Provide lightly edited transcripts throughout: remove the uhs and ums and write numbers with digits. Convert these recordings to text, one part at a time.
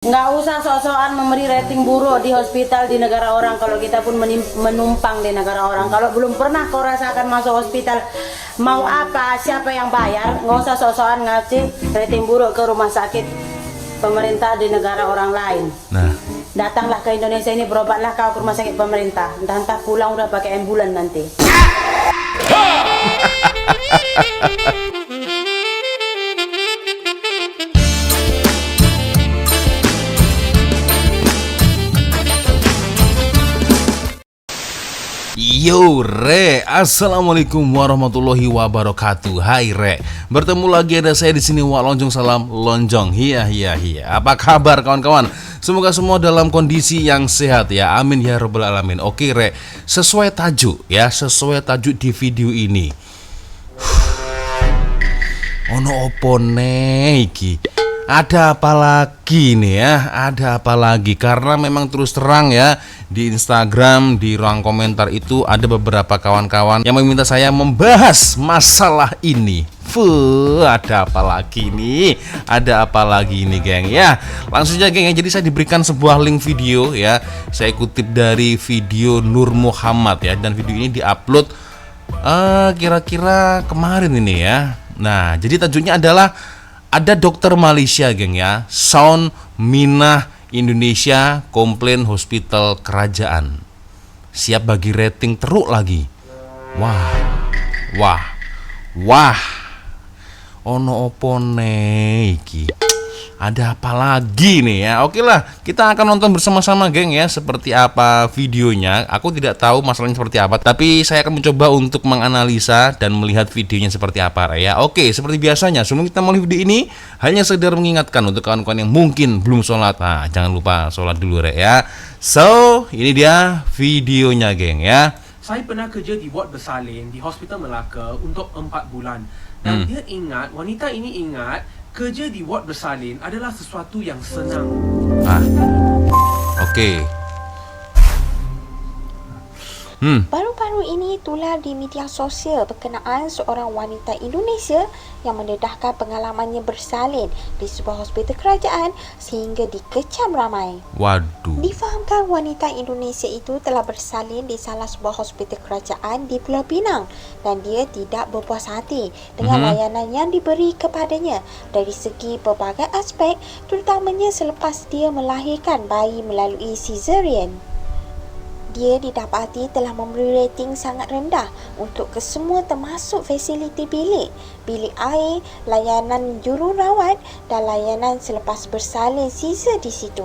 Nggak usah sok-sokan memberi rating buruk di hospital di negara orang kalau kita pun menumpang di negara orang. Kalau belum pernah kau rasakan masuk hospital, mau apa, siapa yang bayar, nggak usah sok-sokan ngasih rating buruk ke rumah sakit pemerintah di negara orang lain. Nah, datanglah ke Indonesia ini, berobatlah kau ke rumah sakit pemerintah. Entah pulang udah pakai ambulan nanti. yo Re, assalamualaikum warahmatullahi wabarakatuh. Hai Re, bertemu lagi ada saya di sini. Wak Lonjong, salam lonjong. Hiya. Apa kabar kawan-kawan? Semoga semua dalam kondisi yang sehat ya. Amin ya robbal alamin. Oke Re, sesuai tajuk ya, sesuai tajuk di video ini. Ono opo iki? Ada apa lagi nih ya? Ada apa lagi? Karena memang terus terang ya, di Instagram, di ruang komentar itu ada beberapa kawan-kawan yang meminta saya membahas masalah ini. Ada apa lagi nih? Ada apa lagi nih, geng ya? Langsung aja geng ya. Jadi saya diberikan sebuah link video ya. Saya kutip dari video Nur Muhammad ya, dan video ini diupload kira-kira kemarin ini ya. Nah, jadi tajuknya adalah ada dokter Malaysia geng ya, Sound Minah Indonesia komplain hospital kerajaan, siap bagi rating teruk lagi. Wah, ono opo iki? Ada apa lagi nih ya? Oke lah, kita akan nonton bersama-sama geng ya, seperti apa videonya. Aku tidak tahu masalahnya seperti apa, tapi saya akan mencoba untuk menganalisa dan melihat videonya seperti apa ya. Oke, seperti biasanya sebelum kita mulai video ini, hanya sekedar mengingatkan untuk kawan-kawan yang mungkin belum sholat. Nah, jangan lupa sholat dulu ya. So, ini dia videonya geng ya. Saya pernah kerja di ward bersalin di Hospital Melaka untuk 4 bulan. Dan dia ingat, wanita ini ingat, kerja di ward bersalin adalah sesuatu yang senang. Oke. Baru-baru ini tular di media sosial berkenaan seorang wanita Indonesia yang mendedahkan pengalamannya bersalin di sebuah hospital kerajaan sehingga dikecam ramai. Waduh. Difahamkan wanita Indonesia itu telah bersalin di salah sebuah hospital kerajaan di Pulau Pinang dan dia tidak berpuas hati dengan layanan yang diberi kepadanya dari segi pelbagai aspek, terutamanya selepas dia melahirkan bayi melalui caesarean. Dia didapati telah memberi rating sangat rendah untuk kesemua termasuk fasiliti bilik air, layanan jururawat dan layanan selepas bersalin sisa di situ.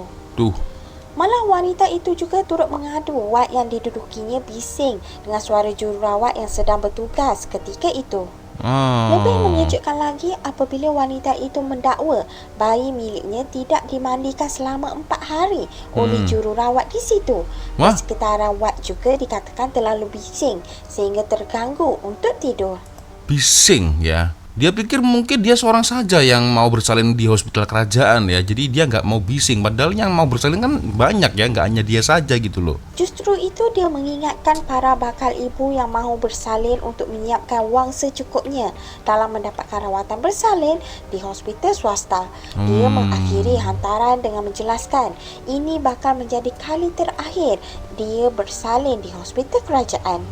Malah wanita itu juga turut mengadu wad yang didudukinya bising dengan suara jururawat yang sedang bertugas ketika itu. Lebih mengejutkan lagi apabila wanita itu mendakwa bayi miliknya tidak dimandikan selama 4 hari oleh jururawat di situ. Sekretariat wad juga dikatakan terlalu bising sehingga terganggu untuk tidur. Bising ya. Dia pikir mungkin dia seorang saja yang mau bersalin di hospital kerajaan ya. Jadi dia nggak mau bising. Padahal yang mau bersalin kan banyak ya, nggak hanya dia saja gitu loh. Justru itu dia mengingatkan para bakal ibu yang mahu bersalin untuk menyiapkan wang secukupnya dalam mendapatkan rawatan bersalin di hospital swasta. Dia mengakhiri hantaran dengan menjelaskan ini bakal menjadi kali terakhir dia bersalin di hospital kerajaan.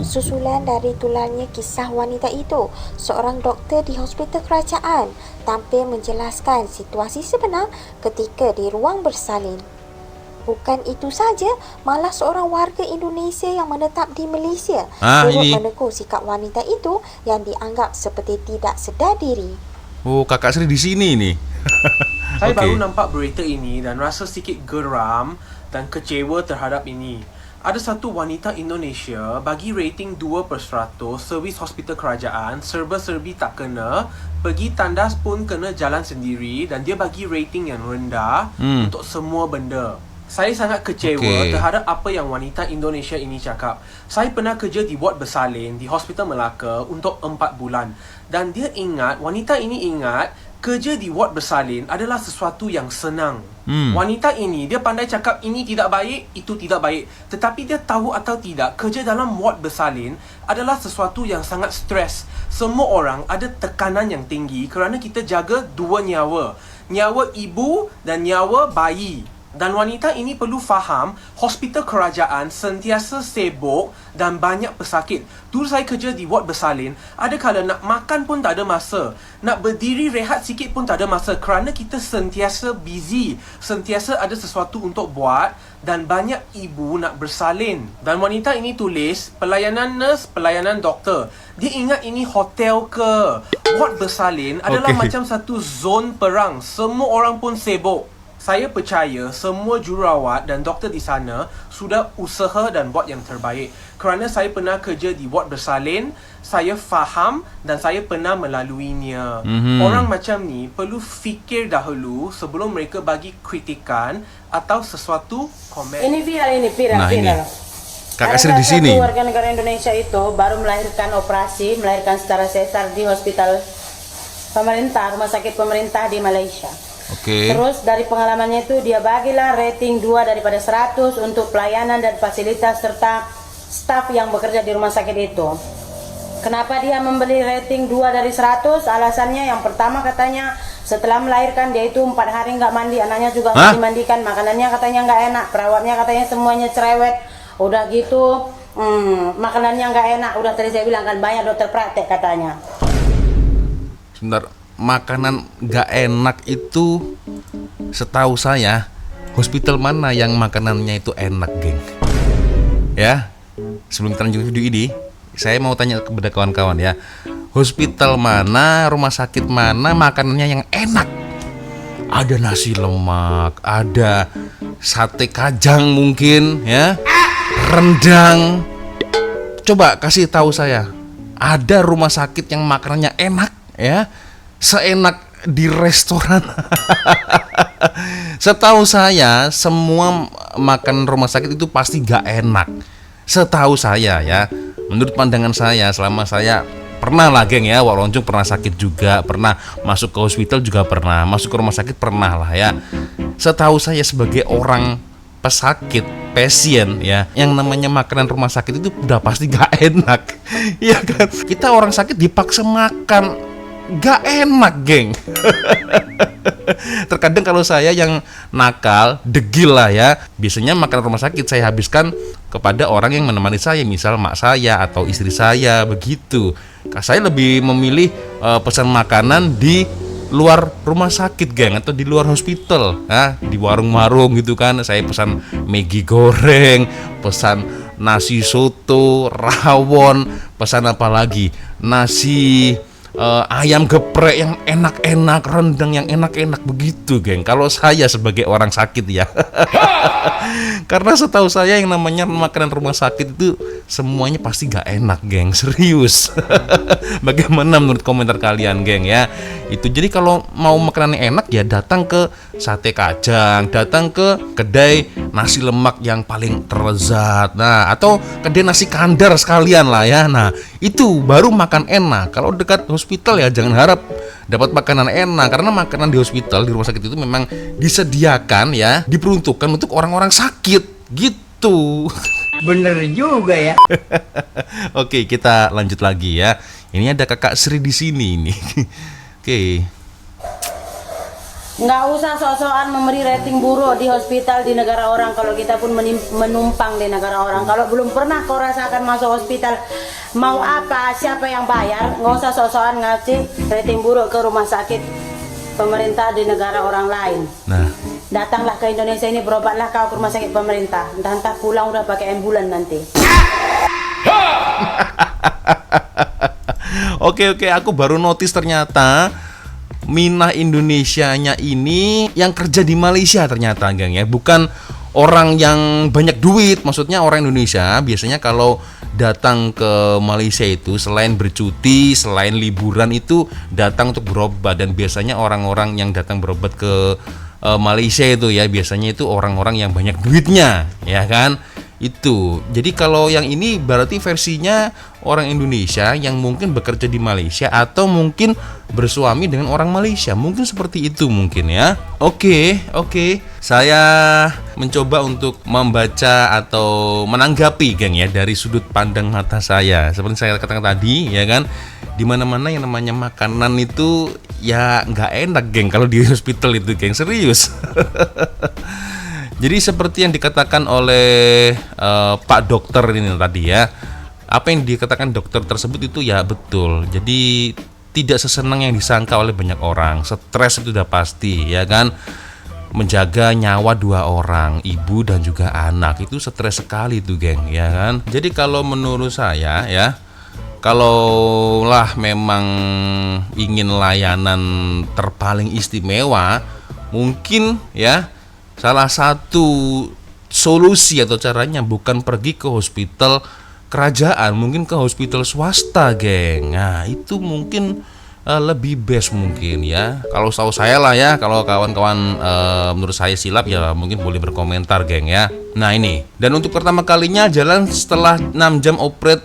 Susulan dari tularnya kisah wanita itu, seorang doktor di hospital kerajaan tampil menjelaskan situasi sebenar ketika di ruang bersalin. Bukan itu saja, malah seorang warga Indonesia yang menetap di Malaysia turut menegur sikap wanita itu yang dianggap seperti tidak sedar diri. Kakak Sri di sini nih. Saya baru nampak berita ini dan rasa sedikit geram dan kecewa terhadap ini. Ada satu wanita Indonesia bagi rating 2/100 servis hospital kerajaan, serba-serbi tak kena, pergi tandas pun kena jalan sendiri dan dia bagi rating yang rendah untuk semua benda. Saya sangat kecewa terhadap apa yang wanita Indonesia ini cakap. Saya pernah kerja di ward bersalin di Hospital Melaka untuk 4 bulan. Dan dia ingat, wanita ini ingat, kerja di ward bersalin adalah sesuatu yang senang. Wanita ini, dia pandai cakap ini tidak baik, itu tidak baik. Tetapi dia tahu atau tidak, kerja dalam ward bersalin adalah sesuatu yang sangat stres. Semua orang ada tekanan yang tinggi kerana kita jaga 2 nyawa. nyawa ibu dan nyawa bayi. Dan wanita ini perlu faham, hospital kerajaan sentiasa sibuk dan banyak pesakit. Dulu saya kerja di ward bersalin, ada kala nak makan pun tak ada masa. Nak berdiri rehat sikit pun tak ada masa kerana kita sentiasa busy, sentiasa ada sesuatu untuk buat dan banyak ibu nak bersalin. Dan wanita ini tulis pelayanan nurse, pelayanan doktor. Dia ingat ini hotel ke? Ward bersalin adalah macam satu zon perang. Semua orang pun sibuk. Saya percaya semua jururawat dan doktor di sana sudah usaha dan buat yang terbaik. Kerana saya pernah kerja di ward bersalin, saya faham dan saya pernah melaluinya. Orang macam ni perlu fikir dahulu sebelum mereka bagi kritikan atau sesuatu komen. Ini viral, ini viral. Nah, ini. viral. Kakak Ada Sri di salah sini. satu warga negara Indonesia itu baru melahirkan secara sesar di hospital pemerintah, rumah sakit pemerintah di Malaysia. Oke. Terus dari pengalamannya itu dia bagilah rating 2 daripada 100 untuk pelayanan dan fasilitas serta staf yang bekerja di rumah sakit itu. Kenapa dia memberi rating 2 dari 100? Alasannya yang pertama katanya setelah melahirkan dia itu 4 hari nggak mandi, anaknya juga nggak dimandikan, makanannya katanya nggak enak, perawatnya katanya semuanya cerewet. Udah gitu makanannya nggak enak, udah tadi saya bilang kan banyak dokter praktek katanya. Sebentar, makanan gak enak itu setahu saya hospital mana yang makanannya itu enak, geng? Ya, sebelum kita lanjut video ini, saya mau tanya kepada kawan-kawan ya, hospital mana, rumah sakit mana makanannya yang enak? Ada nasi lemak, ada sate kajang mungkin ya, rendang. Coba kasih tahu saya, ada rumah sakit yang makanannya enak ya? Seenak di restoran. Setahu saya semua makan rumah sakit itu pasti gak enak. Setahu saya ya, menurut pandangan saya selama saya pernah lah geng ya, Wak Loncong pernah sakit juga, pernah masuk ke hospital juga pernah, masuk ke rumah sakit pernah lah ya. Setahu saya sebagai orang pesakit, pasien ya, yang namanya makanan rumah sakit itu udah pasti gak enak. Ya kan? Kita orang sakit dipaksa makan gak enak, geng. Terkadang kalau saya yang nakal, degil lah ya, biasanya makanan rumah sakit saya habiskan kepada orang yang menemani saya, misal mak saya atau istri saya, begitu. Saya lebih memilih pesan makanan di luar rumah sakit, geng, atau di luar hospital, di warung-warung gitu kan. Saya pesan Maggi goreng, pesan nasi soto, rawon, pesan apa lagi, nasi ayam geprek yang enak-enak, rendang yang enak-enak, begitu, geng. Kalau saya sebagai orang sakit ya. Karena setahu saya yang namanya makanan rumah sakit itu semuanya pasti gak enak, geng. Serius. Bagaimana menurut komentar kalian, geng ya? Itu jadi kalau mau makanan yang enak ya datang ke sate kajang, datang ke kedai nasi lemak yang paling terlezat. Nah, atau kedai nasi kandar sekalian lah ya. Nah, itu baru makan enak. Kalau dekat hospital ya jangan harap dapat makanan enak, karena makanan di hospital, di rumah sakit itu memang disediakan ya, diperuntukkan untuk orang-orang sakit gitu. Bener juga ya. Oke, kita lanjut lagi ya. Ini ada Kakak Sri di sini nih. Oke. Nggak usah sok-sokan memberi rating buruk di hospital di negara orang kalau kita pun menumpang di negara orang. Kalau belum pernah kau rasakan masuk hospital, mau apa, siapa yang bayar, nggak usah sok-sokan ngasih rating buruk ke rumah sakit pemerintah di negara orang lain. Nah, Datanglah ke Indonesia ini, berobatlah kau ke rumah sakit pemerintah. Entah pulang udah pakai ambulan nanti. Oke, aku baru notice ternyata Minah Indonesianya ini yang kerja di Malaysia ternyata, geng ya. Bukan orang yang banyak duit, maksudnya orang Indonesia biasanya kalau datang ke Malaysia itu selain bercuti, selain liburan itu datang untuk berobat. Dan biasanya orang-orang yang datang berobat ke Malaysia itu ya biasanya itu orang-orang yang banyak duitnya, ya kan? Itu. Jadi kalau yang ini berarti versinya orang Indonesia yang mungkin bekerja di Malaysia atau mungkin bersuami dengan orang Malaysia. Mungkin seperti itu mungkin ya. Oke. Saya mencoba untuk membaca atau menanggapi geng ya dari sudut pandang mata saya. Seperti saya katakan tadi ya kan, di mana-mana yang namanya makanan itu ya nggak enak geng kalau di hospital itu geng, serius. Jadi seperti yang dikatakan oleh Pak Dokter ini tadi ya, apa yang dikatakan dokter tersebut itu ya betul. Jadi tidak sesenang yang disangka oleh banyak orang. Stres itu udah pasti ya kan. Menjaga nyawa 2 orang, ibu dan juga anak, itu stres sekali tuh geng ya kan. Jadi kalau menurut saya ya, kalaulah memang ingin layanan terpaling istimewa, mungkin ya salah satu solusi atau caranya bukan pergi ke hospital kerajaan, mungkin ke hospital swasta geng. Nah itu mungkin lebih best mungkin ya. Kalau tahu saya lah ya, kalau kawan-kawan menurut saya silap ya mungkin boleh berkomentar geng ya. Nah ini, dan untuk pertama kalinya jalan setelah 6 jam operate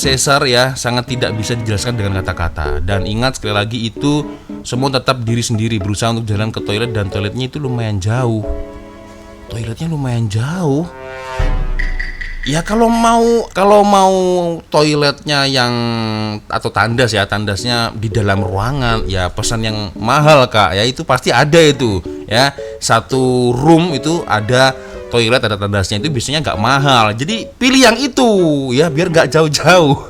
sesar ya, sangat tidak bisa dijelaskan dengan kata-kata. Dan ingat sekali lagi itu semua tetap diri sendiri, berusaha untuk jalan ke toilet dan toiletnya itu lumayan jauh. Toiletnya lumayan jauh. Ya kalau mau toiletnya yang atau tandasnya di dalam ruangan ya pesan yang mahal Kak ya, itu pasti ada itu ya. Satu room itu ada toilet, ada tandasnya, itu biasanya nggak mahal. Jadi pilih yang itu ya biar nggak jauh-jauh.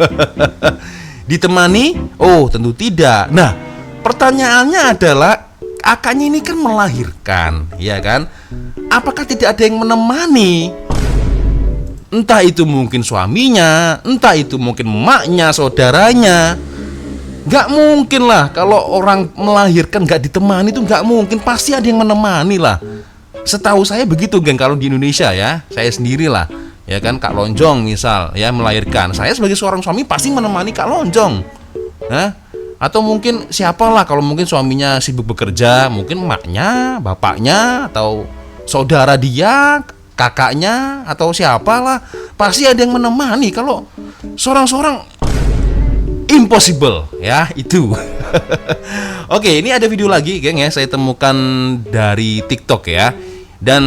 Ditemani? Oh tentu tidak. Nah pertanyaannya adalah akaknya ini kan melahirkan ya kan, apakah tidak ada yang menemani? Entah itu mungkin suaminya, entah itu mungkin emaknya, saudaranya. Gak mungkin lah kalau orang melahirkan gak ditemani, itu gak mungkin, pasti ada yang menemani lah. Setahu saya begitu geng kalau di Indonesia ya. Saya sendiri lah ya kan, Kak Lonjong misal ya melahirkan, saya sebagai seorang suami pasti menemani Kak Lonjong. Atau mungkin siapalah, kalau mungkin suaminya sibuk bekerja, mungkin emaknya, bapaknya, atau saudara dia, kakaknya, atau siapalah, pasti ada yang menemani. Kalau seorang-seorang impossible ya itu. Oke, ini ada video lagi geng ya, saya temukan dari TikTok ya. Dan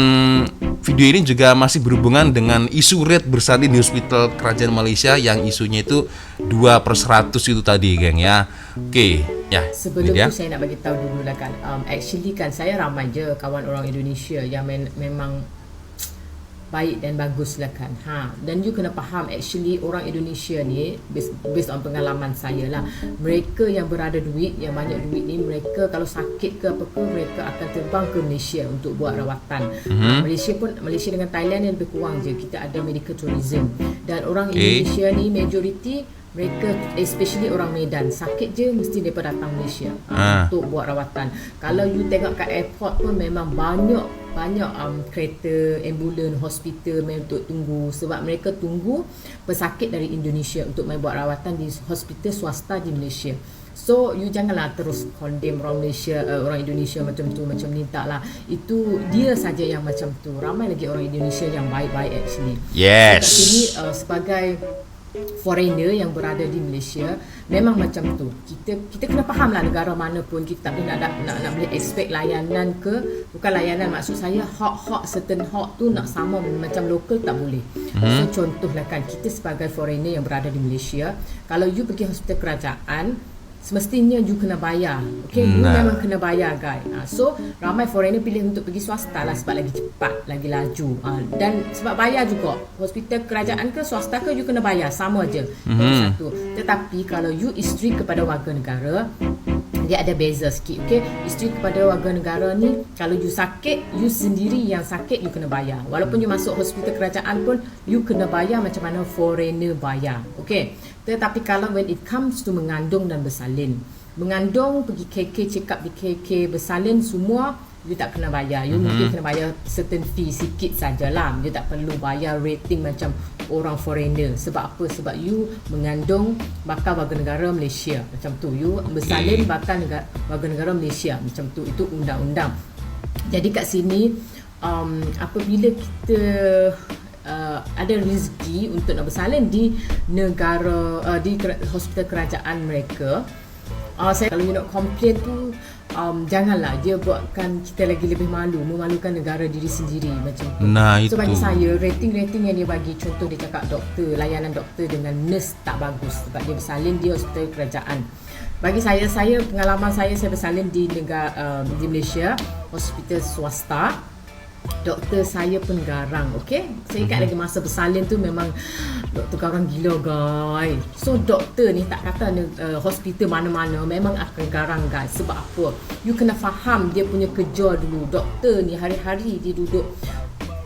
video ini juga masih berhubungan dengan isu rate bersalin di hospital kerajaan Malaysia, yang isunya itu 2/100 itu tadi geng ya. Oke ya. Sebelum tu saya nak bagi tahu dulu lah kan, actually kan saya ramai je kawan orang Indonesia yang memang baik dan bagus lah kan. Dan you kena faham actually orang Indonesia ni based on pengalaman saya lah, mereka yang berada duit, yang banyak duit ni, mereka kalau sakit ke apa ke, mereka akan terbang ke Malaysia untuk buat rawatan. Malaysia dengan Thailand yang lebih kurang je, kita ada medical tourism. Dan orang Indonesia ni majoriti mereka, especially orang Medan, sakit je mesti mereka datang Malaysia untuk buat rawatan. Kalau you tengok kat airport pun memang banyak kereta, ambulan, hospital untuk tunggu, sebab mereka tunggu pesakit dari Indonesia untuk main buat rawatan di hospital swasta di Malaysia. So you janganlah terus condemn orang Malaysia, orang Indonesia macam tu, macam ni, taklah. Itu dia saja yang macam tu. Ramai lagi orang Indonesia yang baik-baik actually. Yes. So, kat sini sebagai foreigner yang berada di Malaysia, memang macam tu. Kita kena faham lah negara mana pun, kita tak boleh nak boleh expect layanan ke, bukan layanan, maksud saya hak certain hak tu nak sama macam lokal, tak boleh. So contohlah kan, kita sebagai foreigner yang berada di Malaysia, kalau you pergi hospital kerajaan, semestinya you kena bayar. Okay, you memang kena bayar guys. So ramai foreigner pilih untuk pergi swasta lah, sebab lagi cepat, lagi laju. Dan sebab bayar juga, hospital kerajaan ke swasta ke, you kena bayar, sama je. Satu. Tetapi kalau you isteri kepada warga negara, dia ada beza sikit. Okay, isteri kepada warga negara ni, kalau you sakit, you sendiri yang sakit, you kena bayar. Walaupun you masuk hospital kerajaan pun, you kena bayar macam mana foreigner bayar. Okay. Tetapi kalau when it comes to mengandung dan bersalin, mengandung, pergi KK, check up di KK, bersalin, semua you tak kena bayar. You mungkin kena bayar certain fee sikit sajalah. You tak perlu bayar rating macam orang foreigner. Sebab apa? Sebab you mengandung bakal warga negara Malaysia, macam tu. You bersalin bakal warga negara Malaysia, macam tu. Itu undang-undang. Jadi kat sini apabila kita ada rezeki untuk nak bersalin di negara hospital kerajaan mereka. Saya kalau you nak complain tu janganlah dia buatkan kita lagi lebih memalukan negara diri sendiri macam tu. Nah, So itu. bagi saya rating yang dia bagi, contoh dia cakap layanan doktor dengan nurse tak bagus sebab dia bersalin di hospital kerajaan. Bagi saya pengalaman saya bersalin di negara di Malaysia, hospital swasta. Doktor saya pun garang, okey? Saya ingat lagi masa bersalin tu memang doktor garang gila, guys. So doktor ni tak kata hospital mana-mana memang akan garang, guys. Sebab apa? You kena faham dia punya kerja dulu. Doktor ni hari-hari dia duduk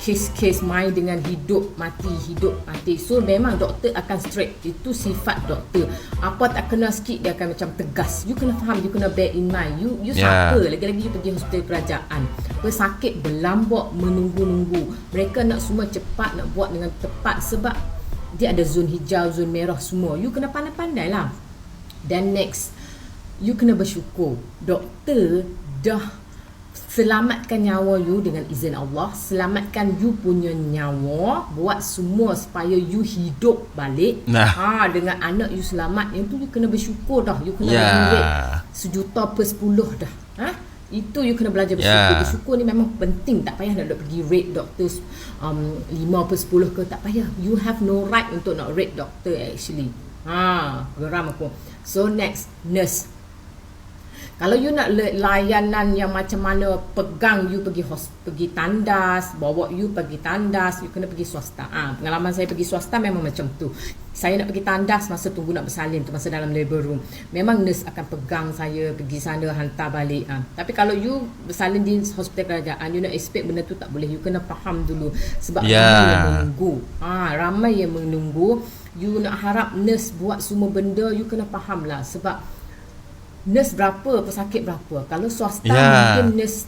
kes-kes main dengan hidup mati. So memang doktor akan straight. Itu sifat doktor. Apa tak kena sikit dia akan macam tegas. You kena faham, you kena bear in mind. You siapa? Lagi-lagi you pergi hospital kerajaan. Pesakit berlambak menunggu-nunggu. Mereka nak semua cepat, nak buat dengan tepat sebab dia ada zon hijau, zon merah semua. You kena pandai-pandai lah. Dan next, you kena bersyukur. Doktor dah selamatkan nyawa you dengan izin Allah, selamatkan you punya nyawa, buat semua supaya you hidup balik. Dengan anak you selamat, yang tu you kena bersyukur dah. You kena rate 1,000/10 dah. Itu you kena belajar bersyukur. Bersyukur ni memang penting. Tak payah nak pergi rate doktor 5/10 ke, tak payah. You have no right untuk nak rate doktor actually. Geram aku. So next, nurse. Kalau you nak layanan yang macam mana, pegang you pergi tandas, bawa you pergi tandas, you kena pergi swasta. Pengalaman saya pergi swasta memang macam tu. Saya nak pergi tandas masa tunggu nak bersalin tu, masa dalam labor room. Memang nurse akan pegang saya pergi sana, hantar balik. Tapi kalau you bersalin di hospital kerajaan, you nak expect benda tu tak boleh. You kena faham dulu. Sebab ramai yang menunggu. Ramai yang menunggu. You nak harap nurse buat semua benda, you kena faham lah. Sebab nurse berapa, pesakit berapa. Kalau swasta mungkin nurse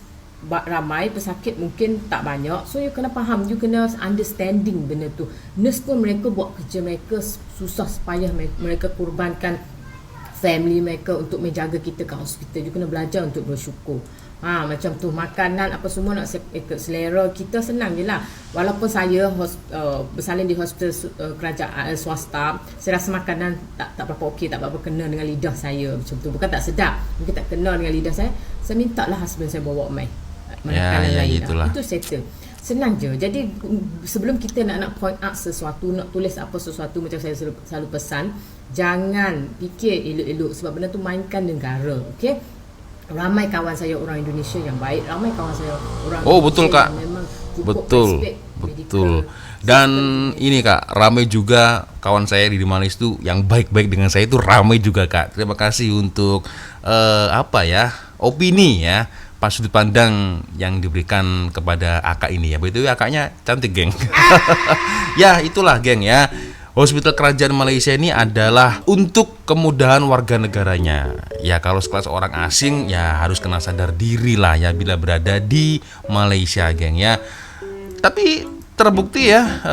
ramai, pesakit mungkin tak banyak. So you kena faham, you kena understanding benda tu. Nurse pun mereka buat kerja mereka susah sepayah, mereka kurbankan family mereka untuk menjaga kita kat hospital. You kena belajar untuk bersyukur. Macam tu, makanan apa semua nak ikut selera kita, senang je lah. Walaupun saya bersalin di hospital kerajaan swasta, saya rasa makanan tak berapa okey, tak berapa kena dengan lidah saya macam tu. Bukan tak sedap, mungkin tak kena dengan lidah saya minta lah husband saya bawa makanan lain. Itu settle. Senang je. Jadi sebelum kita nak point out sesuatu, nak tulis apa sesuatu, macam saya selalu pesan, jangan fikir elok-elok sebab benda tu mainkan negara. Okey? Ramai kawan saya orang Indonesia yang baik, ramai kawan saya orang betul Kak, betul. Dan ini Kak, ramai juga kawan saya di Malaysia itu yang baik-baik dengan saya itu ramai juga Kak. Terima kasih untuk opini ya, sudut pandang yang diberikan kepada akak ini ya. Betul ya, akaknya cantik geng. Ya itulah geng ya. Hospital kerajaan Malaysia ini adalah untuk kemudahan warga negaranya. Ya kalau sekelas orang asing ya harus kena sadar diri lah ya bila berada di Malaysia geng ya. Tapi terbukti ya,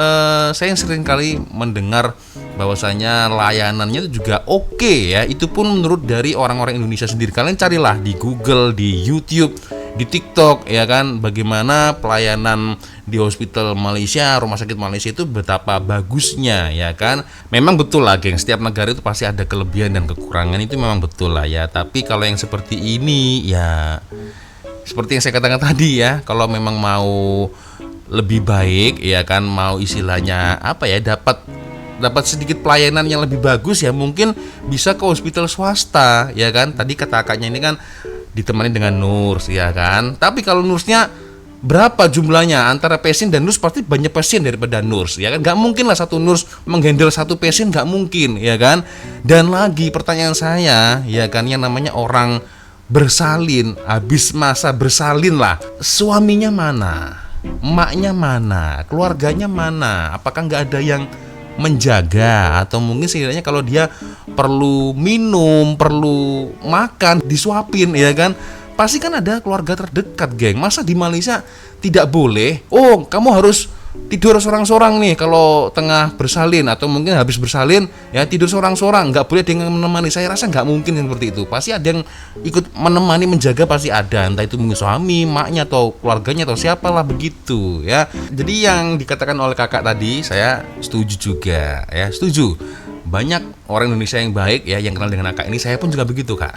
saya sering kali mendengar bahwasanya layanannya itu juga oke ya. Itu pun menurut dari orang-orang Indonesia sendiri. Kalian carilah di Google, di YouTube, di TikTok ya kan, bagaimana pelayanan di hospital Malaysia, rumah sakit Malaysia itu betapa bagusnya ya kan. Memang betul lah geng, setiap negara itu pasti ada kelebihan dan kekurangan, itu memang betul lah ya. Tapi kalau yang seperti ini ya seperti yang saya katakan tadi ya, kalau memang mau lebih baik ya kan, mau istilahnya dapat sedikit pelayanan yang lebih bagus ya, mungkin bisa ke hospital swasta ya kan. Tadi kata kakaknya ini kan ditemani dengan nurse ya kan. Tapi kalau nurse-nya berapa jumlahnya, antara pasien dan nurse pasti banyak pasien daripada nurse ya kan. Gak mungkin lah satu nurse menghandle satu pasien, gak mungkin ya kan. Dan lagi pertanyaan saya ya kan, yang namanya orang bersalin, habis masa bersalin lah, suaminya mana, emaknya mana, keluarganya mana, apakah gak ada yang menjaga? Atau mungkin setidaknya kalau dia perlu minum, perlu makan, disuapin ya kan. Pasti kan ada keluarga terdekat geng. Masa di Malaysia tidak boleh? Oh kamu harus tidur sorang-sorang nih kalau tengah bersalin atau mungkin habis bersalin ya tidur sorang-sorang, nggak boleh dengan menemani. Saya rasa nggak mungkin seperti itu. Pasti ada yang ikut menemani, menjaga, pasti ada, entah itu mungkin suami, maknya atau keluarganya atau siapalah begitu ya. Jadi yang dikatakan oleh kakak tadi saya setuju juga ya, setuju. Banyak orang Indonesia yang baik ya, yang kenal dengan kakak ini, saya pun juga begitu kak.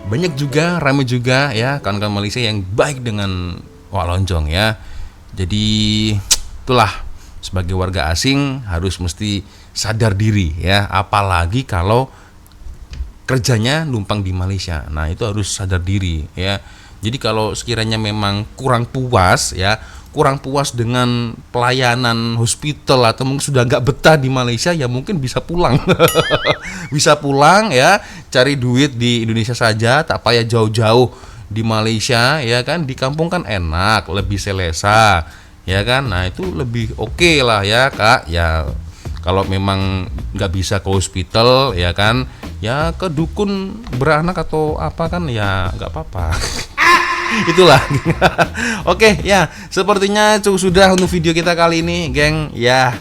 Banyak juga, ramai juga ya kawan-kawan Malaysia yang baik dengan Wak Lonjong ya. Jadi itulah, sebagai warga asing harus mesti sadar diri ya, apalagi kalau kerjanya numpang di Malaysia. Nah itu harus sadar diri ya. Jadi kalau sekiranya memang kurang puas ya, kurang puas dengan pelayanan hospital atau mungkin sudah nggak betah di Malaysia, ya mungkin bisa pulang. Bisa pulang ya, cari duit di Indonesia saja, tak payah jauh-jauh di Malaysia ya kan. Di kampung kan enak, lebih selesa ya kan. Nah itu lebih oke lah ya kak ya. Kalau memang nggak bisa ke hospital ya kan, ya ke dukun beranak atau apa kan ya nggak apa-apa. Itulah. Oke ya, sepertinya cukup sudah untuk video kita kali ini geng ya.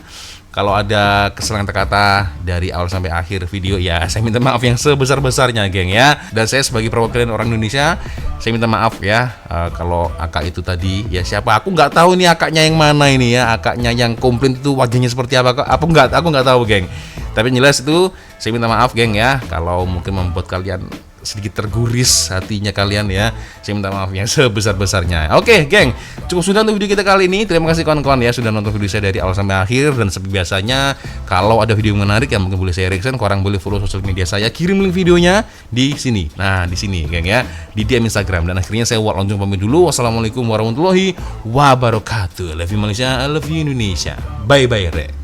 Kalau ada kesalahan kata dari awal sampai akhir video ya, saya minta maaf yang sebesar-besarnya geng ya. Dan saya sebagai perwakilan orang Indonesia, saya minta maaf ya kalau akak itu tadi ya siapa, aku nggak tahu nih akaknya yang mana ini ya, akaknya yang komplain itu wajahnya seperti apa kok, aku nggak tahu geng. Tapi jelas itu saya minta maaf geng ya kalau mungkin membuat kalian sedikit terguris hatinya kalian ya. Saya minta maaf yang sebesar-besarnya. Oke geng, cukup sudah untuk video kita kali ini. Terima kasih kawan-kawan ya sudah nonton video saya dari awal sampai akhir. Dan seperti biasanya, kalau ada video menarik yang mungkin boleh saya reaction, korang boleh follow sosial media saya, kirim link videonya di sini. Nah di sini geng ya, di DM Instagram. Dan akhirnya saya Wak Lonjong pamit dulu. Wassalamualaikum warahmatullahi wabarakatuh. Love you Malaysia, I love you Indonesia. Bye bye re.